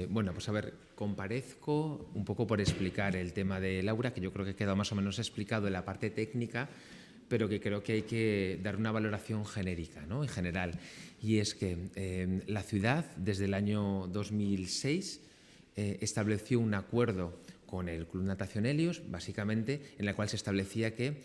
Bueno, pues a ver, comparezco un poco por explicar el tema de Laura, que yo creo que ha quedado más o menos explicado en la parte técnica, pero que creo que hay que dar una valoración genérica, ¿no? En general. Y es que la ciudad, desde el año 2006, estableció un acuerdo con el Club Natación Helios, básicamente, en el cual se establecía que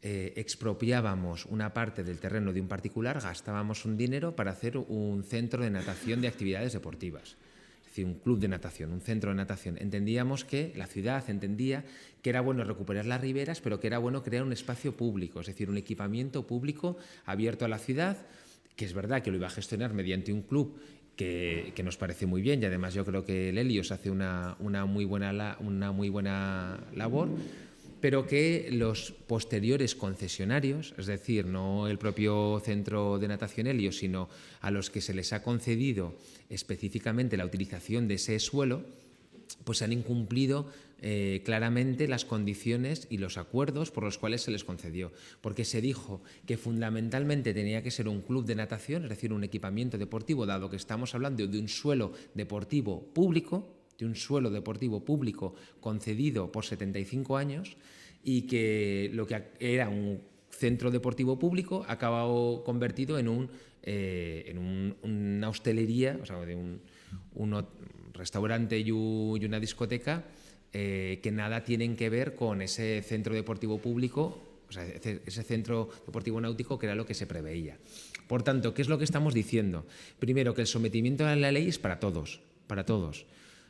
expropiábamos una parte del terreno de un particular, gastábamos un dinero para hacer un centro de natación de actividades deportivas. Es decir, un club de natación, un centro de natación. Entendíamos que la ciudad entendía que era bueno recuperar las riberas, pero que era bueno crear un espacio público, es decir, un equipamiento público abierto a la ciudad, que es verdad que lo iba a gestionar mediante un club que nos parece muy bien, y además yo creo que el Helios hace una muy buena labor, pero que los posteriores concesionarios, es decir, no el propio centro de natación Helios, sino a los que se les ha concedido específicamente la utilización de ese suelo, pues han incumplido claramente las condiciones y los acuerdos por los cuales se les concedió, porque se dijo que fundamentalmente tenía que ser un club de natación, es decir, un equipamiento deportivo, dado que estamos hablando de un suelo deportivo público, concedido por 75 años, y que lo que era un centro deportivo público ha acabado convertido en una hostelería, o sea, de un restaurante y una discoteca que nada tienen que ver con ese centro deportivo público, o sea, ese centro deportivo náutico que era lo que se preveía. Por tanto, ¿qué es lo que estamos diciendo? Primero, que el sometimiento a la ley es para todos,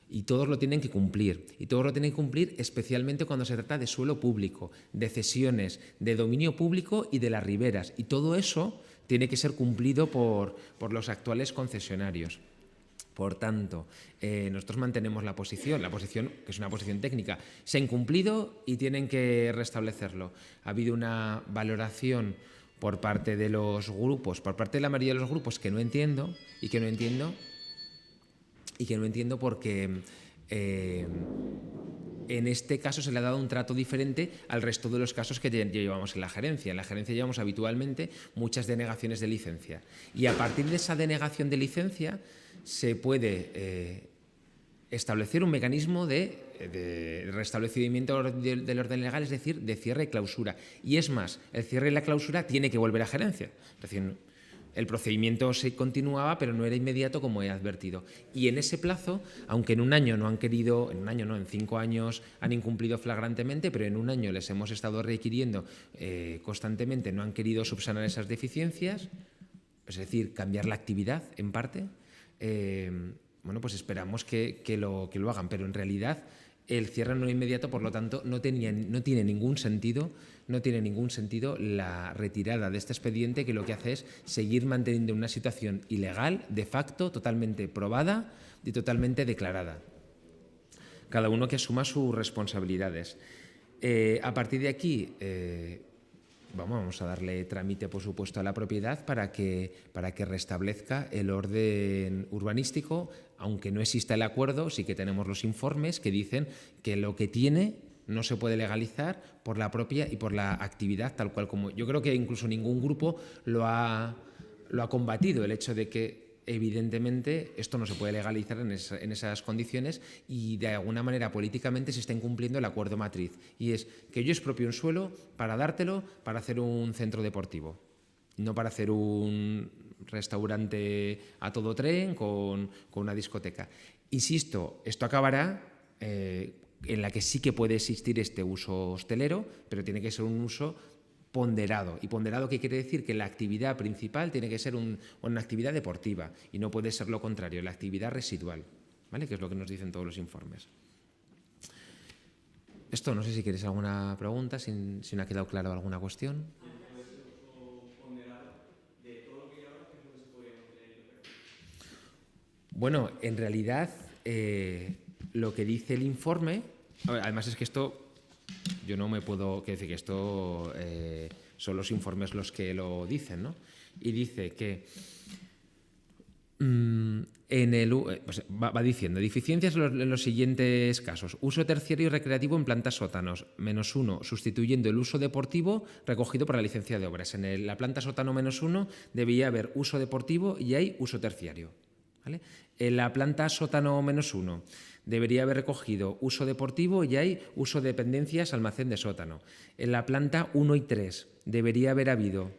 y todos lo tienen que cumplir. Y todos lo tienen que cumplir especialmente cuando se trata de suelo público, de cesiones, de dominio público y de las riberas. Y todo eso tiene que ser cumplido por los actuales concesionarios. Por tanto, nosotros mantenemos la posición, que es una posición técnica, se ha incumplido y tienen que restablecerlo. Ha habido una valoración por parte de los grupos, por parte de la mayoría de los grupos, que no entiendo porque en este caso se le ha dado un trato diferente al resto de los casos que llevamos en la gerencia. En la gerencia llevamos habitualmente muchas denegaciones de licencia. Y a partir de esa denegación de licencia se puede establecer un mecanismo de restablecimiento del orden legal, es decir, de cierre y clausura. Y es más, el cierre y la clausura tiene que volver a gerencia. Es decir, el procedimiento se continuaba, pero no era inmediato, como he advertido. Y en ese plazo, aunque en 5 años han incumplido flagrantemente, pero en un año les hemos estado requiriendo constantemente, no han querido subsanar esas deficiencias, es decir, cambiar la actividad en parte. Bueno, pues esperamos que lo hagan, pero en realidad el cierre no inmediato, por lo tanto, no tiene ningún sentido la retirada de este expediente, que lo que hace es seguir manteniendo una situación ilegal, de facto, totalmente probada y totalmente declarada. Cada uno que asuma sus responsabilidades. A partir de aquí, vamos a darle trámite, por supuesto, a la propiedad para que restablezca el orden urbanístico. Aunque no exista el acuerdo, sí que tenemos los informes que dicen que lo que tiene no se puede legalizar por la propia y por la actividad, tal cual como... Yo creo que incluso ningún grupo lo ha combatido, el hecho de que evidentemente esto no se puede legalizar en esas condiciones, y de alguna manera políticamente se está incumpliendo el acuerdo matriz, y es que yo expropio un suelo para dártelo para hacer un centro deportivo, no para hacer un restaurante a todo tren con una discoteca. Insisto, esto acabará en la que sí que puede existir este uso hostelero, pero tiene que ser un uso ponderado. ¿Y ponderado qué quiere decir? Que la actividad principal tiene que ser una actividad deportiva, y no puede ser lo contrario, la actividad residual, ¿vale? Que es lo que nos dicen todos los informes. Esto, no sé si quieres alguna pregunta, si no ha quedado claro alguna cuestión. Bueno, en realidad, lo que dice el informe, además es que esto, yo no me puedo decir que esto son los informes los que lo dicen, ¿no? Y dice que pues va diciendo deficiencias en los siguientes casos: uso terciario y recreativo en plantas sótanos, -1, sustituyendo el uso deportivo recogido por la licencia de obras. En la planta sótano -1 debía haber uso deportivo y hay uso terciario. ¿vale? En la planta sótano -1 debería haber recogido uso deportivo y hay uso de dependencias, almacén de sótano. En la planta 1 y 3 debería haber habido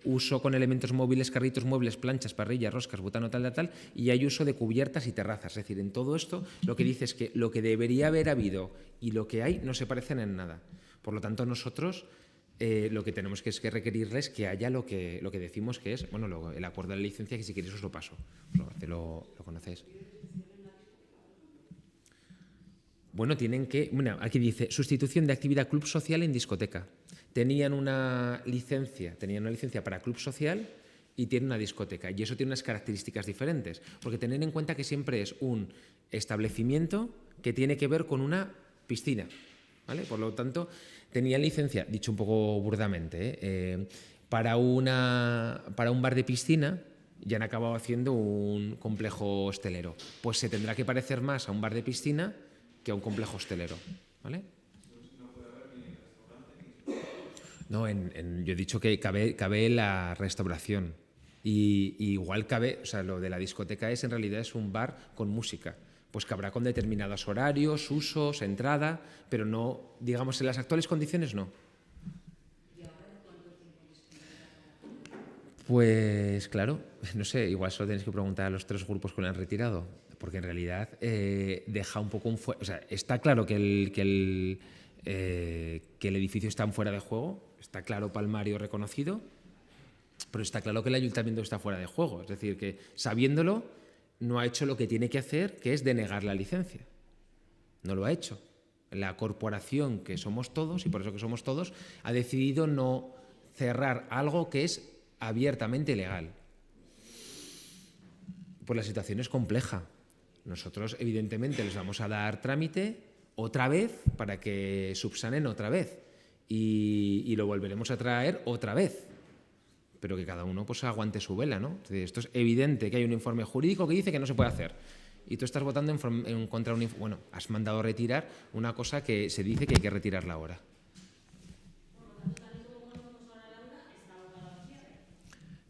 uso con elementos móviles, carritos, muebles, planchas, parrillas, roscas, butano, tal, y hay uso de cubiertas y terrazas. Es decir, en todo esto lo que dice es que lo que debería haber habido y lo que hay no se parecen en nada. Por lo tanto, nosotros lo que tenemos que es que requerirles que haya lo que decimos que es, bueno, luego el acuerdo de la licencia, que si queréis os lo paso, lo conocéis. Bueno, aquí dice, sustitución de actividad club social en discoteca. Tenían una licencia para club social y tienen una discoteca. Y eso tiene unas características diferentes, porque tened en cuenta que siempre es un establecimiento que tiene que ver con una piscina, ¿vale? Por lo tanto, tenían licencia, dicho un poco burdamente, para un bar de piscina y han acabado haciendo un complejo hostelero. Pues se tendrá que parecer más a un bar de piscina que a un complejo hostelero, ¿vale? No, yo he dicho que cabe la restauración. Y igual cabe, o sea, lo de la discoteca en realidad es un bar con música. Pues cabrá con determinados horarios, usos, entrada, pero no, digamos, en las actuales condiciones no. Pues claro, no sé, igual solo tenéis que preguntar a los 3 grupos que lo han retirado, porque en realidad deja un poco o sea, está claro que el edificio está fuera de juego, está claro palmario reconocido, pero está claro que el ayuntamiento está fuera de juego. Es decir, que sabiéndolo, no ha hecho lo que tiene que hacer, que es denegar la licencia. No lo ha hecho. La corporación, que somos todos, y por eso que somos todos, ha decidido no cerrar algo que es abiertamente ilegal. Pues la situación es compleja. Nosotros, evidentemente, les vamos a dar trámite otra vez para que subsanen otra vez. Y lo volveremos a traer otra vez. Pero que cada uno pues aguante su vela, ¿no? Es decir, esto es evidente que hay un informe jurídico que dice que no se puede hacer. Y tú estás votando en contra de bueno, has mandado retirar una cosa que se dice que hay que retirarla ahora.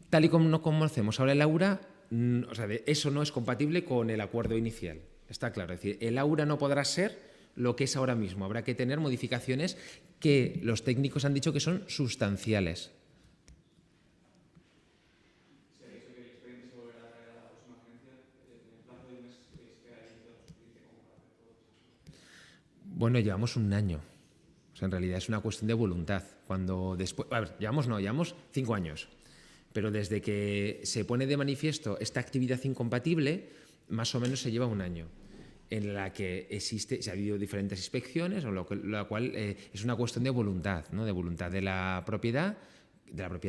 Tal y como no conocemos ahora el aura, o sea, eso no es compatible con el acuerdo inicial. Está claro. Es decir, el aura no podrá ser lo que es ahora mismo. Habrá que tener modificaciones que los técnicos han dicho que son sustanciales. Bueno, llevamos un año. O sea, en realidad es una cuestión de voluntad. Cuando después, a ver, llevamos 5 años. Pero desde que se pone de manifiesto esta actividad incompatible, más o menos se lleva un año, en la que se ha habido diferentes inspecciones, la cual es una cuestión de voluntad, ¿no? De voluntad de la propiedad,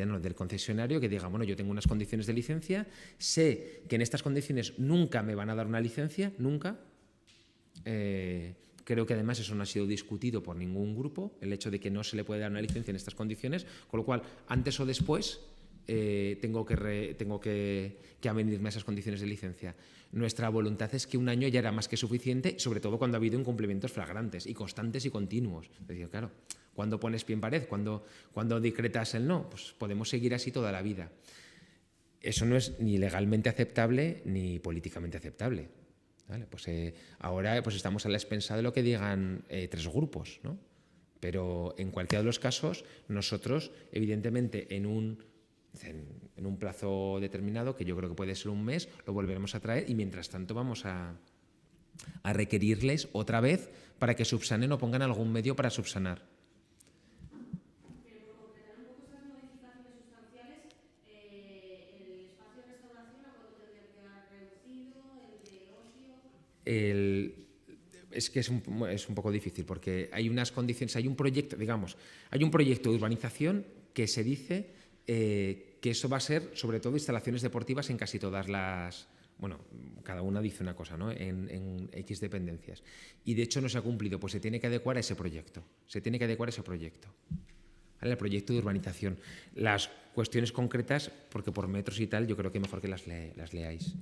no, del concesionario, que diga, bueno, yo tengo unas condiciones de licencia, sé que en estas condiciones nunca me van a dar una licencia, nunca. Creo que además eso no ha sido discutido por ningún grupo, el hecho de que no se le puede dar una licencia en estas condiciones, con lo cual, antes o después, tengo que avenirme a esas condiciones de licencia. Nuestra voluntad es que un año ya era más que suficiente, sobre todo cuando ha habido incumplimientos flagrantes y constantes y continuos. Es decir, claro, cuando pones pie en pared, cuando decretas el no, pues podemos seguir así toda la vida. Eso no es ni legalmente aceptable ni políticamente aceptable. ¿Vale? Pues ahora pues estamos a la expensa de lo que digan 3 grupos, ¿no? Pero en cualquiera de los casos, nosotros, evidentemente, en un plazo determinado, que yo creo que puede ser un mes, lo volveremos a traer y mientras tanto vamos a requerirles otra vez para que subsanen o pongan algún medio para subsanar. Es que es un poco difícil porque hay unas condiciones, hay un proyecto de urbanización que se dice que eso va a ser sobre todo instalaciones deportivas en casi todas las, bueno, cada una dice una cosa, ¿no? En X dependencias. Y de hecho no se ha cumplido, pues se tiene que adecuar a ese proyecto. ¿Vale? El proyecto de urbanización. Las cuestiones concretas, porque por metros y tal, yo creo que mejor que las leáis.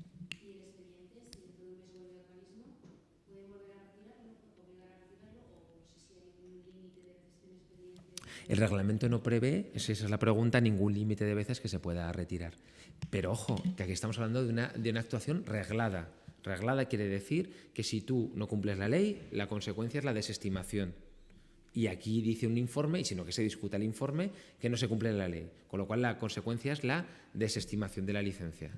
El reglamento no prevé, esa es la pregunta, ningún límite de veces que se pueda retirar. Pero ojo, que aquí estamos hablando de una actuación reglada. Reglada quiere decir que si tú no cumples la ley, la consecuencia es la desestimación. Y aquí dice un informe, y sino que se discuta el informe, que no se cumple la ley. Con lo cual la consecuencia es la desestimación de la licencia.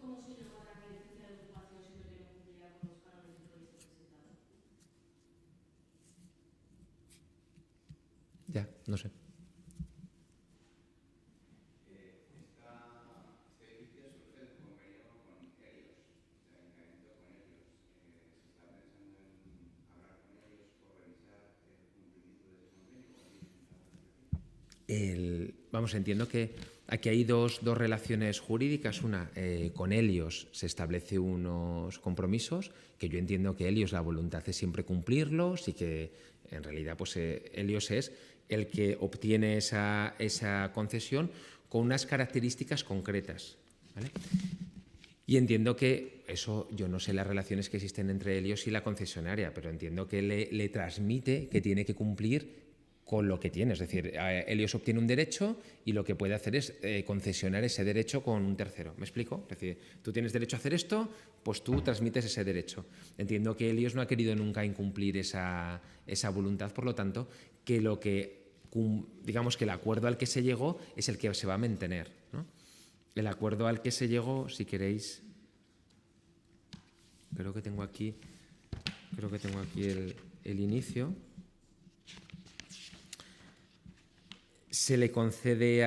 ¿Cómo se llegó a la licencia de ocupación siendo que no cumplía con los cánones del proyecto presentado? Ya, no sé. Entiendo que aquí hay dos relaciones jurídicas. Una, con Helios se establece unos compromisos, que yo entiendo que Helios la voluntad es siempre cumplirlos y que en realidad pues, Helios es el que obtiene esa concesión con unas características concretas, ¿vale? Y entiendo que eso, yo no sé las relaciones que existen entre Helios y la concesionaria, pero entiendo que le transmite que tiene que cumplir con lo que tiene. Es decir, Helios obtiene un derecho y lo que puede hacer es concesionar ese derecho con un tercero. ¿Me explico? Es decir, tú tienes derecho a hacer esto, pues tú transmites ese derecho. Entiendo que Helios no ha querido nunca incumplir esa voluntad, por lo tanto, que lo que, digamos que el acuerdo al que se llegó es el que se va a mantener, ¿no? El acuerdo al que se llegó, si queréis, creo que tengo aquí el inicio. Se le concede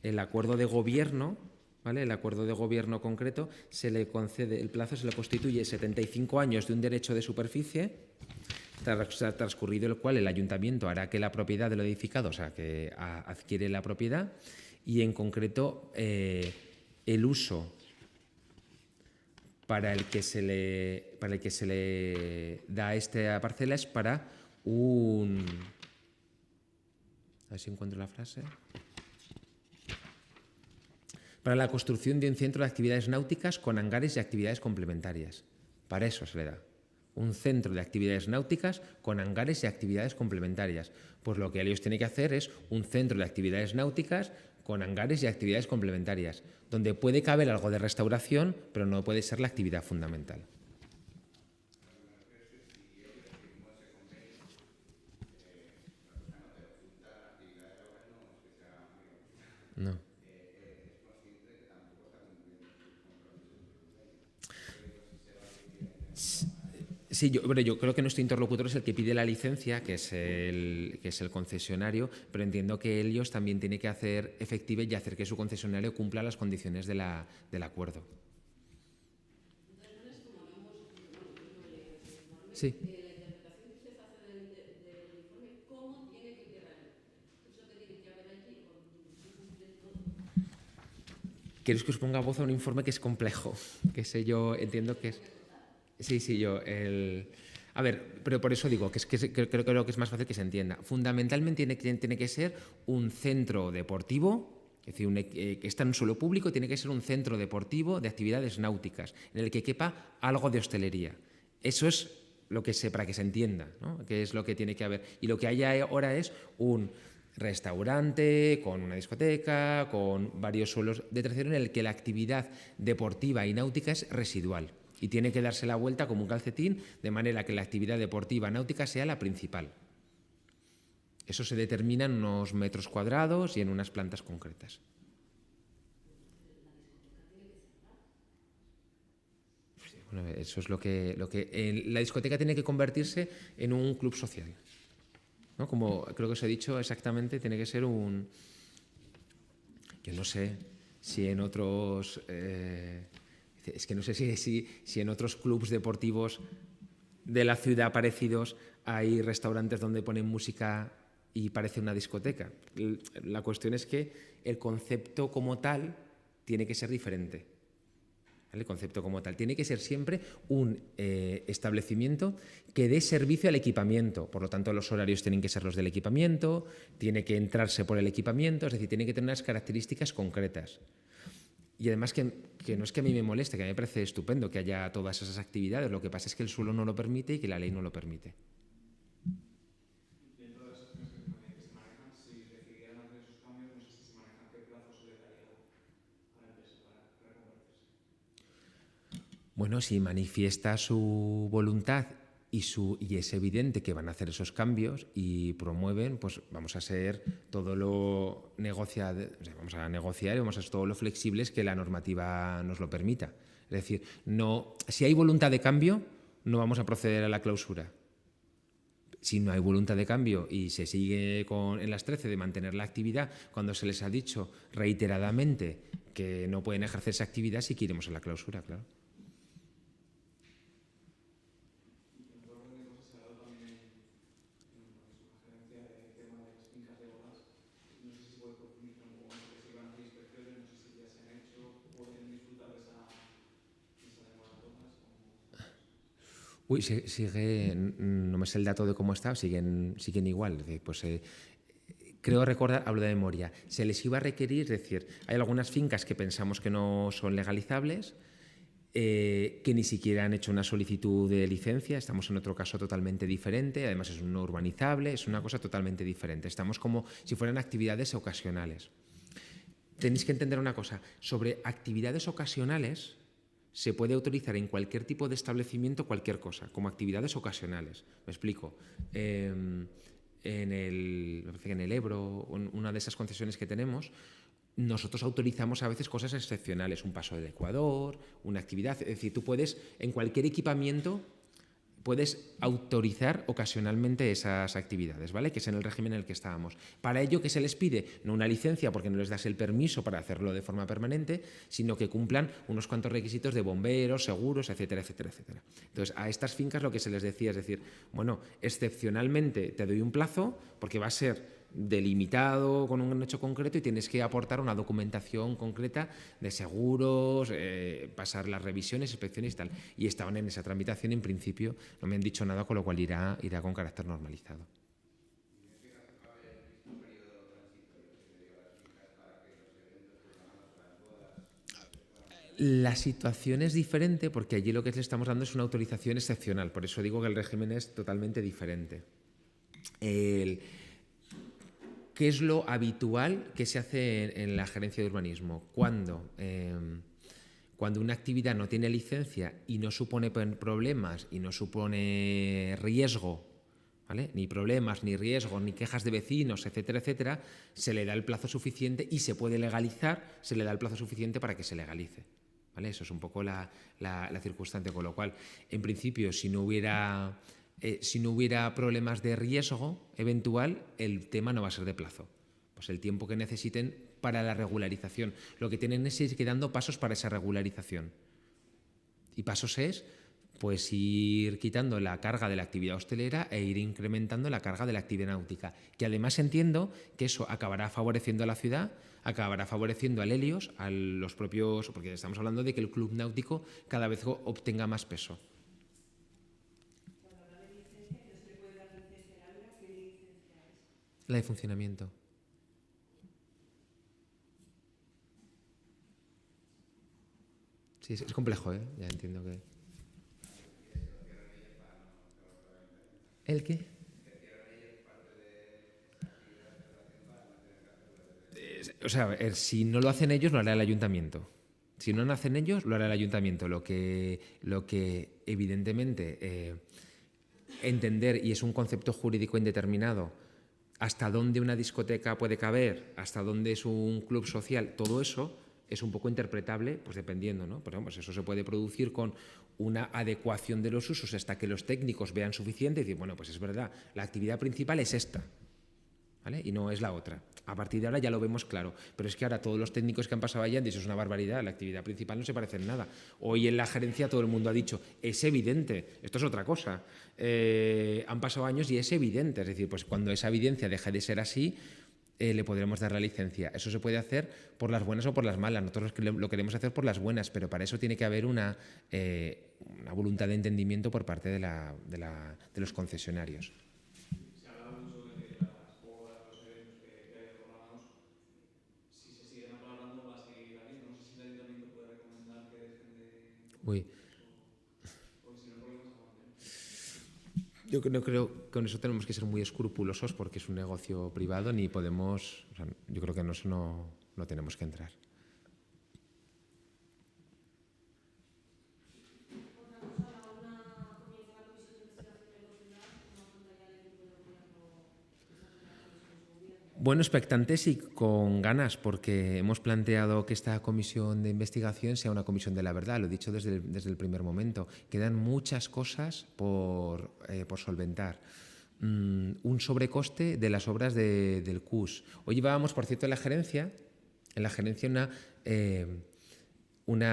el acuerdo de gobierno, ¿vale? El acuerdo de gobierno concreto, se le concede, el plazo se le constituye 75 años de un derecho de superficie, transcurrido el cual el ayuntamiento hará que la propiedad de lo edificado, o sea, que adquiere la propiedad, y en concreto el uso para el que se le da esta parcela es para un... A ver si encuentro la frase. Para la construcción de un centro de actividades náuticas con hangares y actividades complementarias. Para eso se le da. Un centro de actividades náuticas con hangares y actividades complementarias. Pues lo que Helios tiene que hacer es un centro de actividades náuticas con hangares y actividades complementarias, donde puede caber algo de restauración, pero no puede ser la actividad fundamental. No. Sí, yo creo que nuestro interlocutor es el que pide la licencia, que es el concesionario, pero entiendo que Helios también tiene que hacer efectiva y hacer que su concesionario cumpla las condiciones del acuerdo. Sí. La interpretación que usted hace del informe, ¿cómo tiene que quedar? ¿Qué es lo que tiene que haber allí? ¿Queréis que os ponga voz a un informe que es complejo? Que sé yo, entiendo que es... Sí, yo... A ver, pero por eso digo que creo que lo que es más fácil que se entienda. Fundamentalmente tiene que ser un centro deportivo, es decir, que está en un suelo público, tiene que ser un centro deportivo de actividades náuticas, en el que quepa algo de hostelería. Eso es lo que para que se entienda, ¿no? Que es lo que tiene que haber. Y lo que hay ahora es un restaurante, con una discoteca, con varios suelos de tercero, en el que la actividad deportiva y náutica es residual. Y tiene que darse la vuelta como un calcetín, de manera que la actividad deportiva náutica sea la principal. Eso se determina en unos metros cuadrados y en unas plantas concretas. Bueno, eso es lo que la discoteca tiene que convertirse en un club social, ¿no? Como creo que os he dicho exactamente, tiene que ser un... Yo no sé si en otros... es que no sé si en otros clubs deportivos de la ciudad parecidos hay restaurantes donde ponen música y parece una discoteca. La cuestión es que el concepto como tal tiene que ser diferente. ¿Vale? El concepto como tal tiene que ser siempre un establecimiento que dé servicio al equipamiento. Por lo tanto, los horarios tienen que ser los del equipamiento, tiene que entrarse por el equipamiento, es decir, tiene que tener unas características concretas. Y además que no es que a mí me moleste, que a mí me parece estupendo que haya todas esas actividades. Lo que pasa es que el suelo no lo permite y que la ley no lo permite. Bueno, si manifiesta su voluntad y es evidente que van a hacer esos cambios y promueven, pues vamos a ser todo lo vamos a negociar y vamos a ser todo lo flexibles que la normativa nos lo permita. Es decir, no, si hay voluntad de cambio, no vamos a proceder a la clausura. Si no hay voluntad de cambio y se sigue en las 13 de mantener la actividad, cuando se les ha dicho reiteradamente que no pueden ejercer esa actividad, sí que iremos a la clausura, claro. Uy, no me sé el dato de cómo está, siguen igual. Pues, creo recordar, hablo de memoria, se les iba a requerir, es decir, hay algunas fincas que pensamos que no son legalizables, que ni siquiera han hecho una solicitud de licencia, estamos en otro caso totalmente diferente, además es un no urbanizable, es una cosa totalmente diferente, estamos como si fueran actividades ocasionales. Tenéis que entender una cosa, sobre actividades ocasionales se puede autorizar en cualquier tipo de establecimiento cualquier cosa, como actividades ocasionales. Me explico. En el Ebro, una de esas concesiones que tenemos, nosotros autorizamos a veces cosas excepcionales, un paso del Ecuador, una actividad. Es decir, tú puedes, en cualquier equipamiento, puedes autorizar ocasionalmente esas actividades, ¿vale? Que es en el régimen en el que estábamos. Para ello, ¿qué se les pide? No una licencia, porque no les das el permiso para hacerlo de forma permanente, sino que cumplan unos cuantos requisitos de bomberos, seguros, etcétera, etcétera, etcétera. Entonces, a estas fincas lo que se les decía es decir, bueno, excepcionalmente te doy un plazo, porque va a ser delimitado con un hecho concreto y tienes que aportar una documentación concreta de seguros, pasar las revisiones, inspecciones y tal. Y estaban en esa tramitación, en principio no me han dicho nada, con lo cual irá con carácter normalizado. La situación es diferente porque allí lo que le estamos dando es una autorización excepcional, por eso digo que el régimen es totalmente diferente. ¿Qué es lo habitual que se hace en la gerencia de urbanismo? Cuando una actividad no tiene licencia y no supone problemas y no supone riesgo, ¿vale? Ni problemas, ni riesgos, ni quejas de vecinos, etcétera, etcétera, se le da el plazo suficiente y se puede legalizar, se le da el plazo suficiente para que se legalice. ¿Vale? Eso es un poco la circunstancia, con lo cual, en principio, si no hubiera problemas de riesgo eventual, el tema no va a ser de plazo. Pues el tiempo que necesiten para la regularización. Lo que tienen es ir dando pasos para esa regularización. Y pasos es pues ir quitando la carga de la actividad hostelera e ir incrementando la carga de la actividad náutica. Que además entiendo que eso acabará favoreciendo a la ciudad, acabará favoreciendo al Helios, a los propios, porque estamos hablando de que el club náutico cada vez obtenga más peso. La de funcionamiento. Sí, es complejo, ¿eh? Ya entiendo que... ¿El qué? O sea, si no lo hacen ellos, lo hará el ayuntamiento. Si no lo hacen ellos, lo hará el ayuntamiento. Lo que evidentemente, entender, y es un concepto jurídico indeterminado, hasta dónde una discoteca puede caber, hasta dónde es un club social, todo eso es un poco interpretable, pues dependiendo, ¿no? Pero vamos, eso se puede producir con una adecuación de los usos hasta que los técnicos vean suficiente y decir, bueno, pues es verdad, la actividad principal es esta, ¿vale? Y no es la otra. A partir de ahora ya lo vemos claro, pero es que ahora todos los técnicos que han pasado allá han dicho, es una barbaridad, la actividad principal no se parece en nada. Hoy en la gerencia todo el mundo ha dicho, es evidente, esto es otra cosa. Han pasado años y es evidente, es decir, pues cuando esa evidencia deje de ser así, le podremos dar la licencia. Eso se puede hacer por las buenas o por las malas. Nosotros lo queremos hacer por las buenas, pero para eso tiene que haber una voluntad de entendimiento por parte de los concesionarios. Uy. Yo creo que con eso tenemos que ser muy escrupulosos porque es un negocio privado, ni podemos, o sea, yo creo que en eso no tenemos que entrar. Bueno, expectantes y con ganas, porque hemos planteado que esta comisión de investigación sea una comisión de la verdad, lo he dicho desde el primer momento. Quedan muchas cosas por solventar. Un sobrecoste de las obras del CUS. Hoy llevábamos, por cierto, en la gerencia un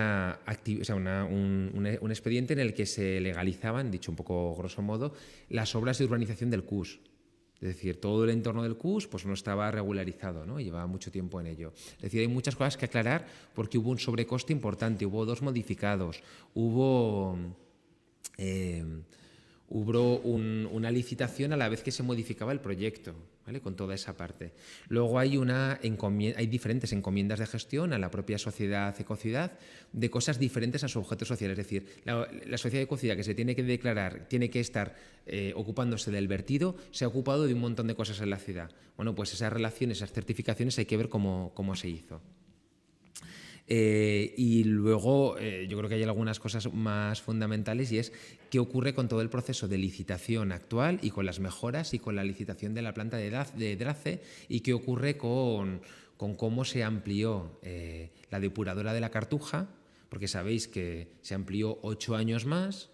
expediente en el que se legalizaban, dicho un poco grosso modo, las obras de urbanización del CUS. Es decir, todo el entorno del CUS pues, no estaba regularizado, ¿no? Y llevaba mucho tiempo en ello. Es decir, hay muchas cosas que aclarar porque hubo un sobrecoste importante, hubo 2 modificados, hubo una licitación a la vez que se modificaba el proyecto, ¿vale? Con toda esa parte. Luego hay diferentes encomiendas de gestión a la propia sociedad Ecociudad de cosas diferentes a su objeto social. Es decir, la sociedad Ecociudad que se tiene que declarar, tiene que estar ocupándose del vertido, se ha ocupado de un montón de cosas en la ciudad. Bueno, pues esas relaciones, esas certificaciones hay que ver cómo se hizo. Y luego yo creo que hay algunas cosas más fundamentales y es qué ocurre con todo el proceso de licitación actual y con las mejoras y con la licitación de la planta de DRACE y qué ocurre con cómo se amplió la depuradora de la Cartuja, porque sabéis que se amplió 8 años más,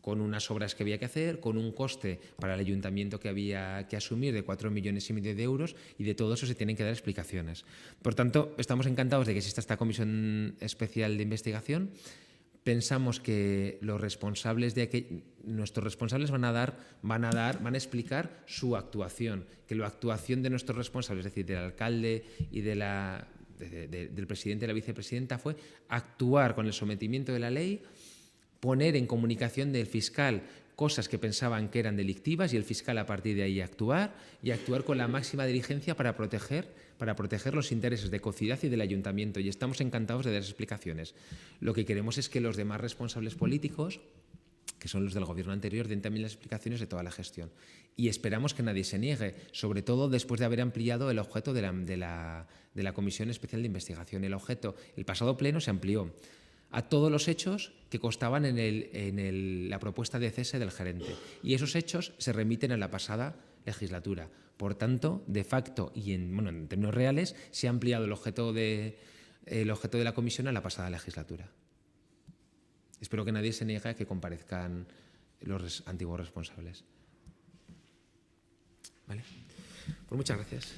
con unas obras que había que hacer, con un coste para el ayuntamiento que había que asumir de 4,5 millones de euros y de todo eso se tienen que dar explicaciones. Por tanto, estamos encantados de que exista esta comisión especial de investigación. Pensamos que los responsables nuestros responsables van a explicar su actuación, que la actuación de nuestros responsables, es decir, del alcalde y del presidente y la vicepresidenta, fue actuar con el sometimiento de la ley, poner en comunicación del fiscal cosas que pensaban que eran delictivas y el fiscal a partir de ahí actuar con la máxima diligencia para proteger los intereses de Ecociudad y del ayuntamiento y estamos encantados de dar explicaciones. Lo que queremos es que los demás responsables políticos, que son los del gobierno anterior, den también las explicaciones de toda la gestión. Y esperamos que nadie se niegue, sobre todo después de haber ampliado el objeto de la Comisión Especial de Investigación. El pasado pleno se amplió a todos los hechos que constaban en la propuesta de cese del gerente. Y esos hechos se remiten a la pasada legislatura. Por tanto, de facto y en términos reales, se ha ampliado el objeto de la comisión a la pasada legislatura. Espero que nadie se niegue a que comparezcan los antiguos responsables. ¿Vale? Pues muchas gracias.